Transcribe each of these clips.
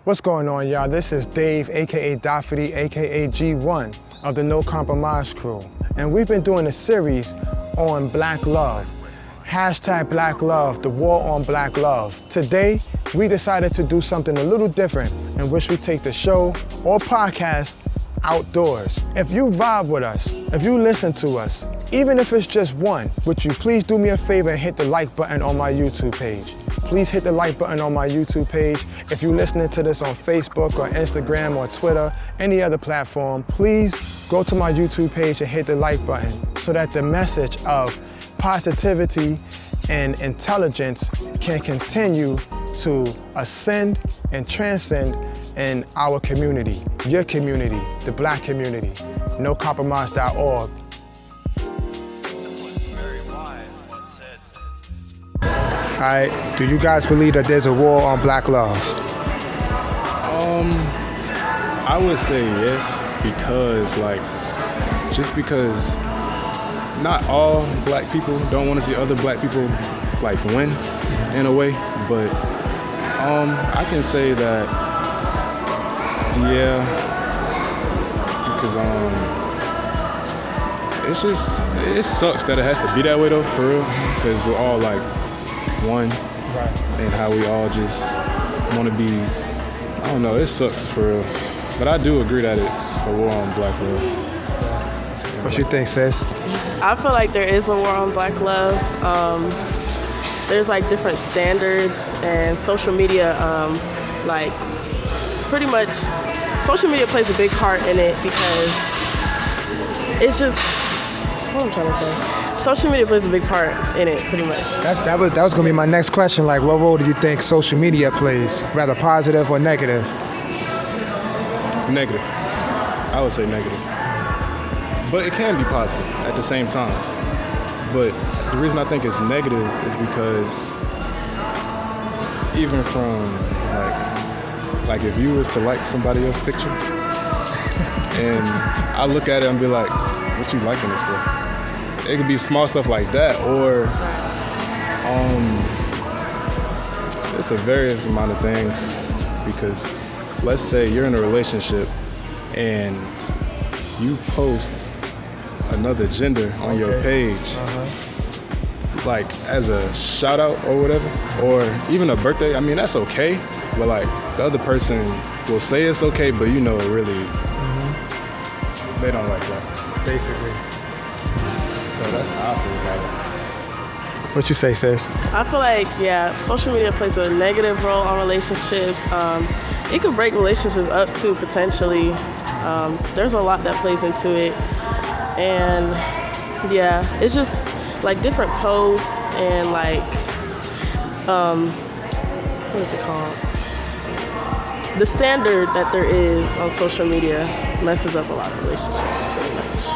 What's going on, y'all? This is Dave, aka Doherty, aka G1 of the No Compromise crew. And we've been doing a series on Black love. Hashtag Black love, the war on Black love. Today, we decided to do something a little different in which we take the show or podcast outdoors. If you vibe with us, if you listen to us, even if it's just one, would you please do me a favor and hit the like button on my YouTube page. Please hit the like button on my YouTube page. If you're listening to this on Facebook or Instagram or Twitter, any other platform, please go to my YouTube page and hit the like button so that the message of positivity and intelligence can continue to ascend and transcend in our community, your community, the Black community. NoCompromise.org. All right, do you guys believe that there's a war on Black love? I would say yes, because not all Black people don't want to see other Black people win in a way, but I can say that yeah, because it sucks that it has to be that way though, for real, because we're all one, right, and how we all just want to be, I don't know, it sucks for real. But I do agree that it's a war on Black love. What you think, sis? I feel like there is a war on Black love. There's different standards, and social media, pretty much, social media plays a big part in it because it's just, what am I trying to say? Social media plays a big part in it, pretty much. That was gonna be my next question. What role do you think social media plays, rather positive or negative? Negative. I would say negative. But it can be positive at the same time. But the reason I think it's negative is because even from if you was to like somebody else's picture and I look at it and be like, what you liking this for? It could be small stuff like that, or it's a various amount of things, because let's say you're in a relationship and you post another gender on your page, as a shout out or whatever, or even a birthday. I mean, that's okay, but the other person will say it's okay, but really, they don't like that. Basically. So that's how I feel about it. What you say, sis? I feel social media plays a negative role on relationships. It could break relationships up too, potentially. There's a lot that plays into it. And it's just different posts and what is it called? The standard that there is on social media messes up a lot of relationships, pretty much.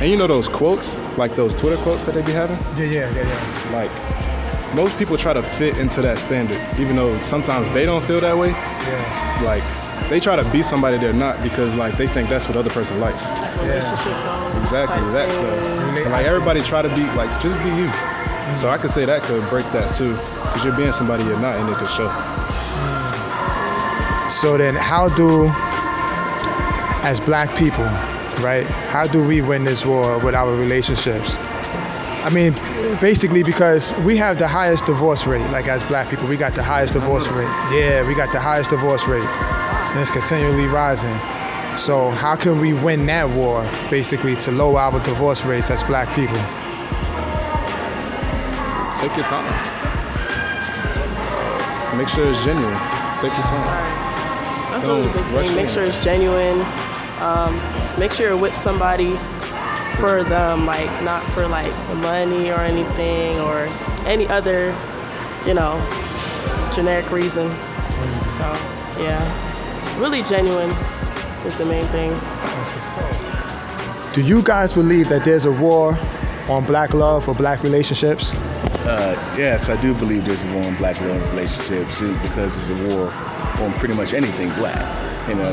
And those quotes, those Twitter quotes that they be having? Yeah. Most people try to fit into that standard, even though sometimes they don't feel that way. Yeah. They try to be somebody they're not because they think that's what the other person likes. Relationship goals. Exactly, that stuff. Everybody try to be just be you. So I could say that could break that too, because you're being somebody you're not, and it could show. So then how do, as Black people, right, how do we win this war with our relationships? I mean, basically because we have the highest divorce rate, as Black people, we got the highest divorce rate. Yeah, we got the highest divorce rate, and it's continually rising. So how can we win that war, basically, to lower our divorce rates as Black people? Take your time. Make sure it's genuine. Take your time. That's a big thing. Make sure it's genuine. Make sure you're with somebody for them, not for the money or anything or any other, generic reason. So really genuine is the main thing. Do you guys believe that there's a war on Black love or Black relationships? Yes, I do believe there's a war on Black love relationships, because it's a war on pretty much anything Black.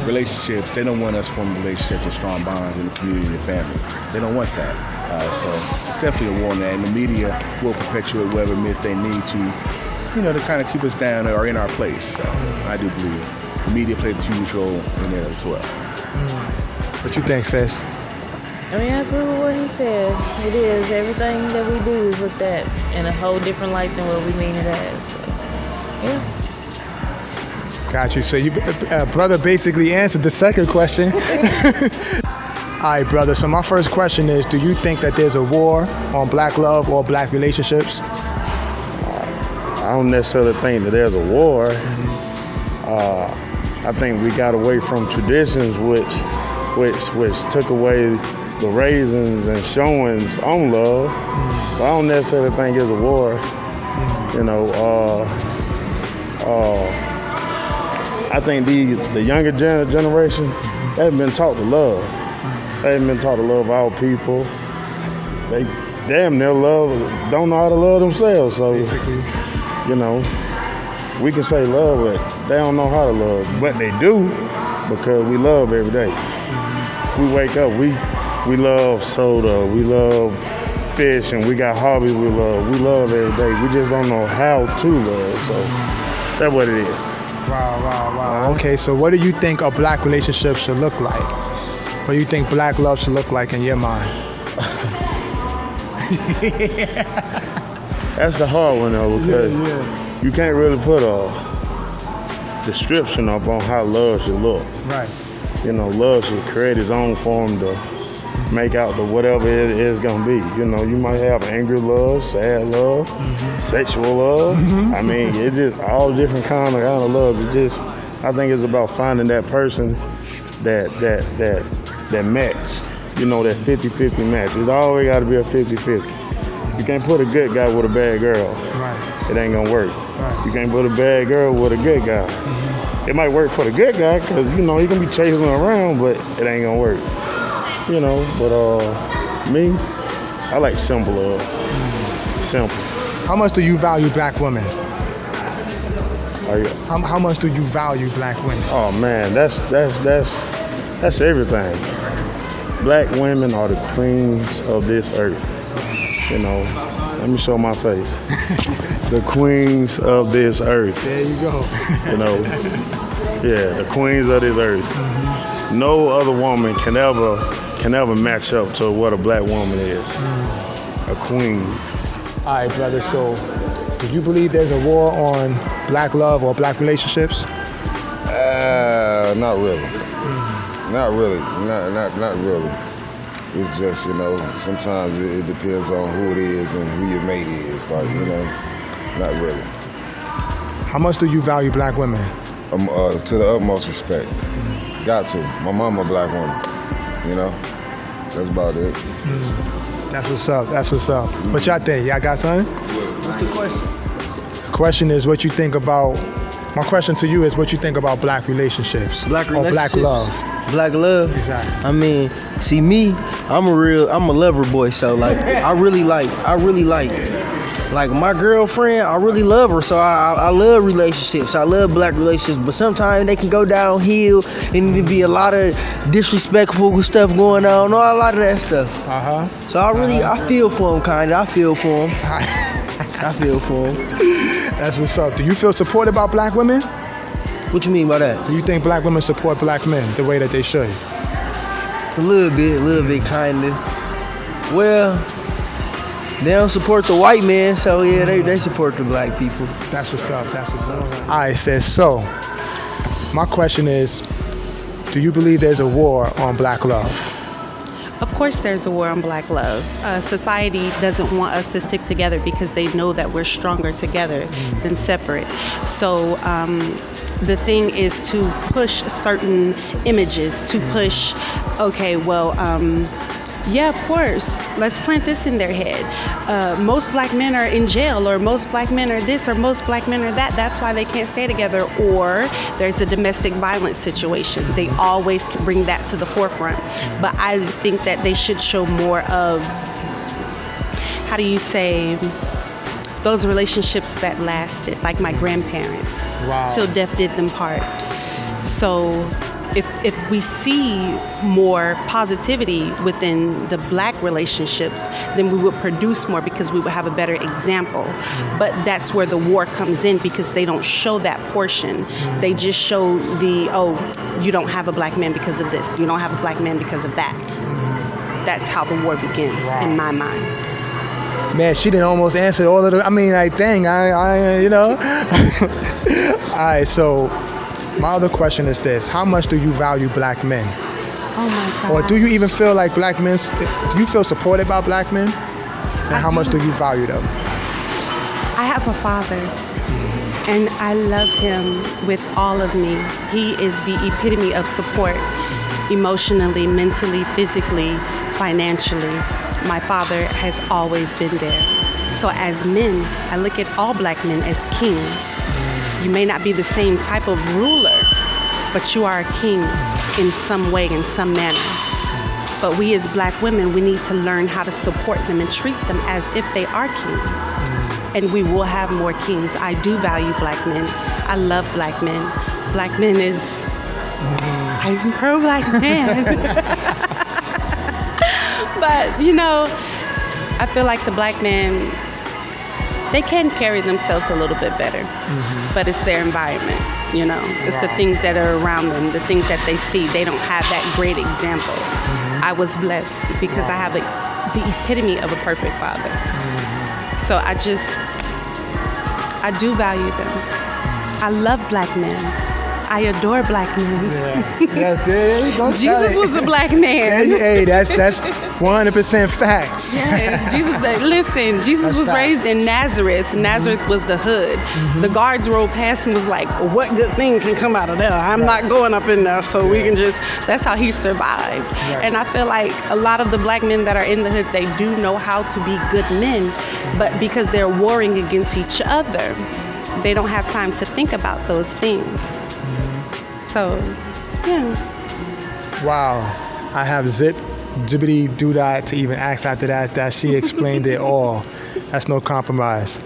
Relationships, they don't want us to form relationships and strong bonds in the community and family. They don't want that. So it's definitely a war on that, and the media will perpetuate whatever myth they need to to kind of keep us down or in our place. So I do believe the media plays a huge role in there as well. What you think, sis? I mean, I agree with what he said. It is. Everything that we do is looked at in a whole different light than what we mean it as. So, yeah. Got you. So you, brother basically answered the second question. All right, brother. So my first question is, do you think that there's a war on black love or black relationships? I don't necessarily think that there's a war. I think we got away from traditions which took away the raisins and showings on love. But I don't necessarily think it's a war. I think the younger generation, they've been taught to love. They've been taught to love all people. They damn near don't know how to love themselves. So, Basically. We can say love, but they don't know how to love. But they do, because we love every day. We wake up, we love soda, we love fish, and we got hobbies we love. We love every day. We just don't know how to love. So that's what it is. Wow. Okay, so what do you think a black relationship should look like? What do you think black love should look like in your mind? That's the hard one though, because you can't really put a description up on how love should look. Right. Love should create its own form to make out the whatever it is gonna be. You might have angry love, sad love, sexual love. I mean, it's just all different kind of love. I think it's about finding that person that match. That 50-50 match. It's always got to be a 50-50. You can't put a good guy with a bad girl. Right. It ain't gonna work. Right. You can't put a bad girl with a good guy. It might work for the good guy because you can be chasing her around, but it ain't gonna work. But me, I like simple love. Simple. How much do you value black women? Are you- How much do you value black women? Oh man, that's everything. Black women are the queens of this earth. Let me show my face. The queens of this earth. There you go. The queens of this earth. No other woman can ever match up to what a black woman is. A queen. All right, brother. So, do you believe there's a war on black love or black relationships? Not really. Not really. Not really. It's just, sometimes it depends on who it is and who your mate is. Not really. How much do you value black women? To the utmost respect. Got to. My mama a black woman. That's about it. That's what's up. What y'all think? Y'all got something? What's the question? Question is what you think about. My question to you is what you think about black relationships. Black Or relationships. black love. Black love. Exactly. I mean, see me, I'm a lover boy. So I really like my girlfriend. I really love her. So I love relationships. I love black relationships. But sometimes they can go downhill and there be a lot of disrespectful stuff going on. A lot of that stuff. So I feel for them, kinda. I feel for them. That's what's up. Do you feel supported by black women? What you mean by that? Do you think black women support black men the way that they should? A little bit, kinda. Well, they don't support the white man, so yeah, they support the black people. That's what's up. All right, sis. So, my question is, do you believe there's a war on black love? Of course there's a war on black love. Society doesn't want us to stick together because they know that we're stronger together than separate. So the thing is to push certain images, to push, yeah, of course, let's plant this in their head. Most black men are in jail, or most black men are this, or most black men are that. That's why they can't stay together. Or there's a domestic violence situation. They always can bring that to the forefront. But I think that they should show more of, how do you say, those relationships that lasted, like my grandparents, till death did them part. So if we see more positivity within the black relationships, then we would produce more because we would have a better example. But that's where the war comes in, because they don't show that portion. They just show you don't have a black man because of this. You don't have a black man because of that. That's how the war begins, in my mind. Man, she didn't almost answer all of the, I mean, like, dang, I you know. All right, so my other question is this: how much do you value black men? Oh my God. Or do you even feel like black men, do you feel supported by black men? And how much do you value them? I have a father, and I love him with all of me. He is the epitome of support, emotionally, mentally, physically, financially. My father has always been there. So as men, I look at all black men as kings. You may not be the same type of ruler, but you are a king in some way, in some manner. But we as black women, we need to learn how to support them and treat them as if they are kings. And we will have more kings. I do value black men. I love black men. Black men is, I'm pro-black man. But, you know, I feel like the black men, they can carry themselves a little bit better, but it's their environment, you know. It's the things that are around them, the things that they see. They don't have that great example. I was blessed because I have the epitome of a perfect father. So I do value them. I love black men. I adore black men. Yes, there you go. Jesus was a black man. Hey, that's 100% facts. Yes, Jesus was raised in Nazareth. Nazareth was the hood. The guards rolled past and was like, what good thing can come out of there? I'm not going up in there, so we can just, that's how he survived. And I feel like a lot of the black men that are in the hood, they do know how to be good men, but because they're warring against each other, they don't have time to think about those things. So, yeah. Wow. I have zippity doo dah to even ask after that she explained it all. That's no compromise.